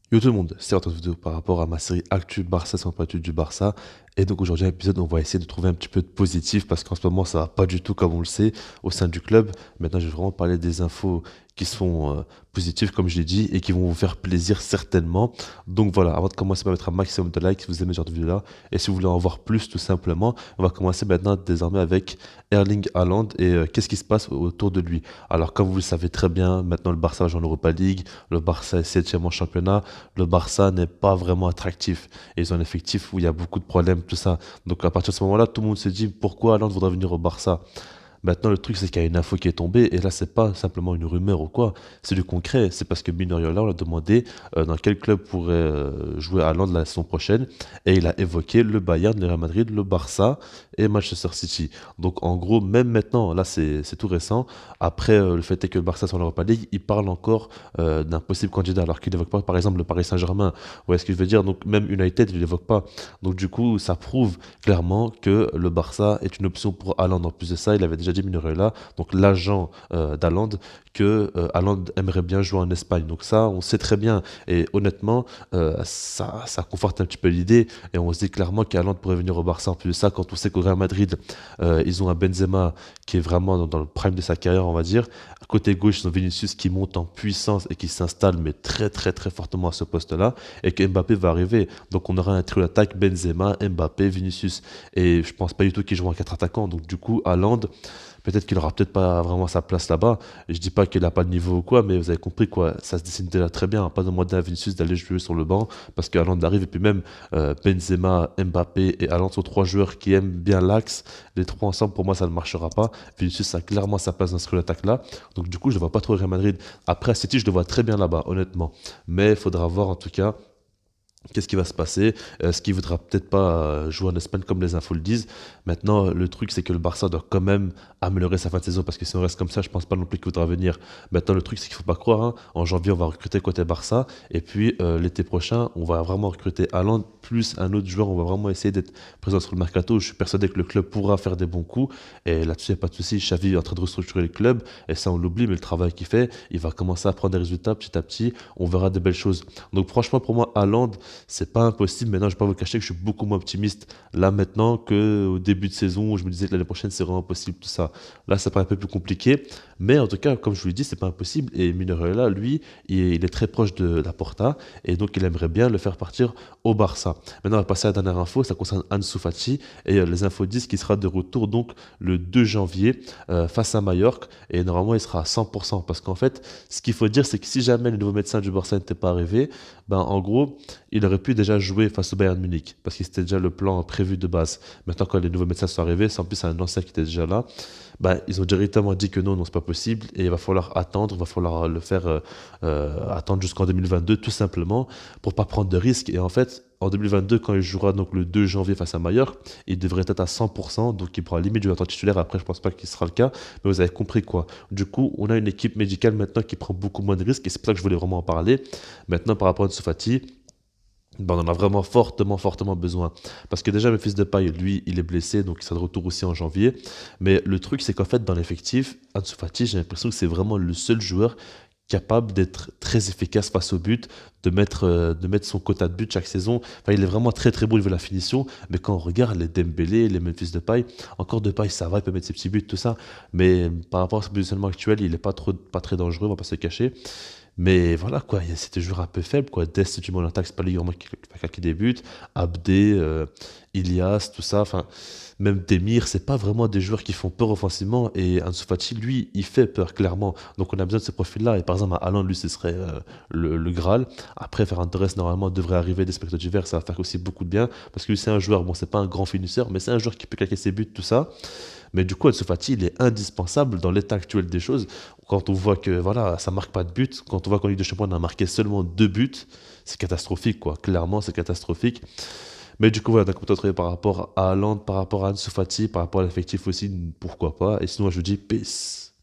Yo tout le monde, c'est votre vidéo par rapport à ma série Actu Barça sans pas du Barça. Et donc aujourd'hui, un épisode, on va essayer de trouver un petit peu de positif parce qu'en ce moment, ça va pas du tout comme on le sait au sein du club. Maintenant, je vais vraiment parler des infos qui sont positives, comme je l'ai dit, et qui vont vous faire plaisir certainement. Donc voilà, avant de commencer, à mettre un maximum de likes si vous aimez ce genre de vidéo-là. Et si vous voulez en voir plus, tout simplement, on va commencer maintenant désormais avec Erling Haaland et qu'est-ce qui se passe autour de lui. Alors, comme vous le savez très bien, maintenant le Barça joue en Europa League, le Barça est 7e en championnat, le Barça n'est pas vraiment attractif. Et ils ont un effectif où il y a beaucoup de problèmes, tout ça. Donc à partir de ce moment-là, tout le monde se dit pourquoi Haaland voudrait venir au Barça. Maintenant, le truc, c'est qu'il y a une info qui est tombée, et là, c'est pas simplement une rumeur ou quoi, c'est du concret. C'est parce que Mino Raiola, on a demandé dans quel club pourrait jouer à Londres la saison prochaine, et il a évoqué le Bayern, le Real Madrid, le Barça et Manchester City. Donc, en gros, même maintenant, là, c'est tout récent, après le fait est que le Barça soit en Europa League, il parle encore d'un possible candidat, alors qu'il n'évoque pas, par exemple, le Paris Saint-Germain. Vous voyez ce que je veux dire? Donc, même United, il ne l'évoque pas. Donc, du coup, ça prouve clairement que le Barça est une option pour Haaland. En plus de ça, il avait déjà dit Minoret donc l'agent d'Haaland, que Haaland aimerait bien jouer en Espagne. Donc ça, on sait très bien. Et honnêtement, ça conforte un petit peu l'idée. Et on se dit clairement qu'Haaland pourrait venir au Barça. En plus de ça, quand on sait qu'au Real Madrid, ils ont un Benzema qui est vraiment dans le prime de sa carrière, on va dire. À côté gauche, ils ont Vinicius qui monte en puissance et qui s'installe, mais très très très fortement à ce poste-là. Et que Mbappé va arriver. Donc on aura un trio d'attaque Benzema, Mbappé, Vinicius. Et je pense pas du tout qu'ils jouent en 4 attaquants. Donc du coup, Haaland, peut-être qu'il aura peut-être pas vraiment sa place là-bas. Je dis pas qu'il a pas de niveau ou quoi, mais vous avez compris quoi. Ça se dessine déjà très bien. Pas demander à Vinicius d'aller jouer sur le banc parce que Haaland arrive et puis même Benzema, Mbappé et Haaland sont trois joueurs qui aiment bien l'axe. Les trois ensemble, pour moi, ça ne marchera pas. Vinicius a clairement sa place dans ce attaque là. Donc du coup, je ne vois pas trop Real Madrid. Après, à City, je le vois très bien là-bas, honnêtement. Mais il faudra voir en tout cas. Qu'est-ce qui va se passer? Est-ce qu'il voudra peut-être pas jouer en Espagne comme les infos le disent? Maintenant, le truc, c'est que le Barça doit quand même améliorer sa fin de saison parce que si on reste comme ça, je pense pas non plus qu'il voudra venir. Maintenant, le truc, c'est qu'il faut pas croire, hein. En janvier, on va recruter côté Barça et puis l'été prochain, on va vraiment recruter Haaland plus un autre joueur. On va vraiment essayer d'être présent sur le mercato. Je suis persuadé que le club pourra faire des bons coups et là-dessus, il n'y a pas de souci. Xavi est en train de restructurer le club et ça, on l'oublie, mais le travail qu'il fait, il va commencer à prendre des résultats petit à petit. On verra de belles choses. Donc, franchement, pour moi, Haaland, c'est pas impossible. Maintenant, je vais pas vous cacher que je suis beaucoup moins optimiste là maintenant qu'au début de saison où je me disais que l'année prochaine c'est vraiment possible tout ça. Là, ça paraît un peu plus compliqué, mais en tout cas, comme je vous l'ai dit, c'est pas impossible. Et Minerola, lui, il est très proche de la Porta et donc il aimerait bien le faire partir au Barça. Maintenant, on va passer à la dernière info. Ça concerne Ansu Fati et les infos disent qu'il sera de retour donc le 2 janvier face à Majorque et normalement il sera à 100% parce qu'en fait, ce qu'il faut dire, c'est que si jamais le nouveau médecin du Barça n'était pas arrivé, ben en gros il aurait pu déjà jouer face au Bayern Munich, parce que c'était déjà le plan prévu de base. Maintenant, quand les nouveaux médecins sont arrivés, c'est en plus un ancien qui était déjà là, bah, ils ont directement dit que non, non, c'est pas possible, et il va falloir attendre, il va falloir le faire attendre jusqu'en 2022, tout simplement, pour pas prendre de risques. Et en fait, en 2022, quand il jouera donc le 2 janvier face à Mallorca, il devrait être à 100%, donc il pourra limite jouer en tant que titulaire. Après, je pense pas qu'il sera le cas, mais vous avez compris quoi. Du coup, on a une équipe médicale maintenant qui prend beaucoup moins de risques, et c'est pour ça que je voulais vraiment en parler. Maintenant, par rapport à Ansu Fati, ben, on en a vraiment fortement, fortement besoin. Parce que déjà, Memphis Depay, lui, il est blessé, donc il sera de retour aussi en janvier. Mais le truc, c'est qu'en fait, dans l'effectif, Ansu Fati, j'ai l'impression que c'est vraiment le seul joueur capable d'être très efficace face au but, de mettre son quota de but chaque saison. Enfin, il est vraiment très très bon au niveau de la finition, mais quand on regarde les Dembélé, les Memphis Depay, encore Depay, ça va, il peut mettre ses petits buts, tout ça, mais par rapport à son positionnement actuel, il est pas très dangereux, on va pas se le cacher. Mais voilà, quoi, c'était toujours un peu faible, quoi. Dest, si tu mets en attaque, c'est pas lui vraiment qui débute. Abdé, Ilias, tout ça, enfin, même Demir, c'est pas vraiment des joueurs qui font peur offensivement. Et Ansu Fati, lui, il fait peur, clairement. Donc on a besoin de ce profil-là. Et par exemple, à Haaland, lui, ce serait le Graal. Après, Ferran Torres, normalement, devrait arriver des spectateurs d'hiver, ça va faire aussi beaucoup de bien. Parce que lui, c'est un joueur, bon, c'est pas un grand finisseur, mais c'est un joueur qui peut claquer ses buts, tout ça. Mais du coup, Ansu Fati, il est indispensable dans l'état actuel des choses. Quand on voit que voilà, ça marque pas de but, quand on voit qu'en Ligue des Champions, on a marqué seulement deux buts, c'est catastrophique, quoi. Clairement, c'est catastrophique. Mais du coup, voilà, donc on peut trouver par rapport à Haaland, par rapport à Ansu Fati, par rapport à l'effectif aussi, pourquoi pas. Et sinon, je vous dis peace.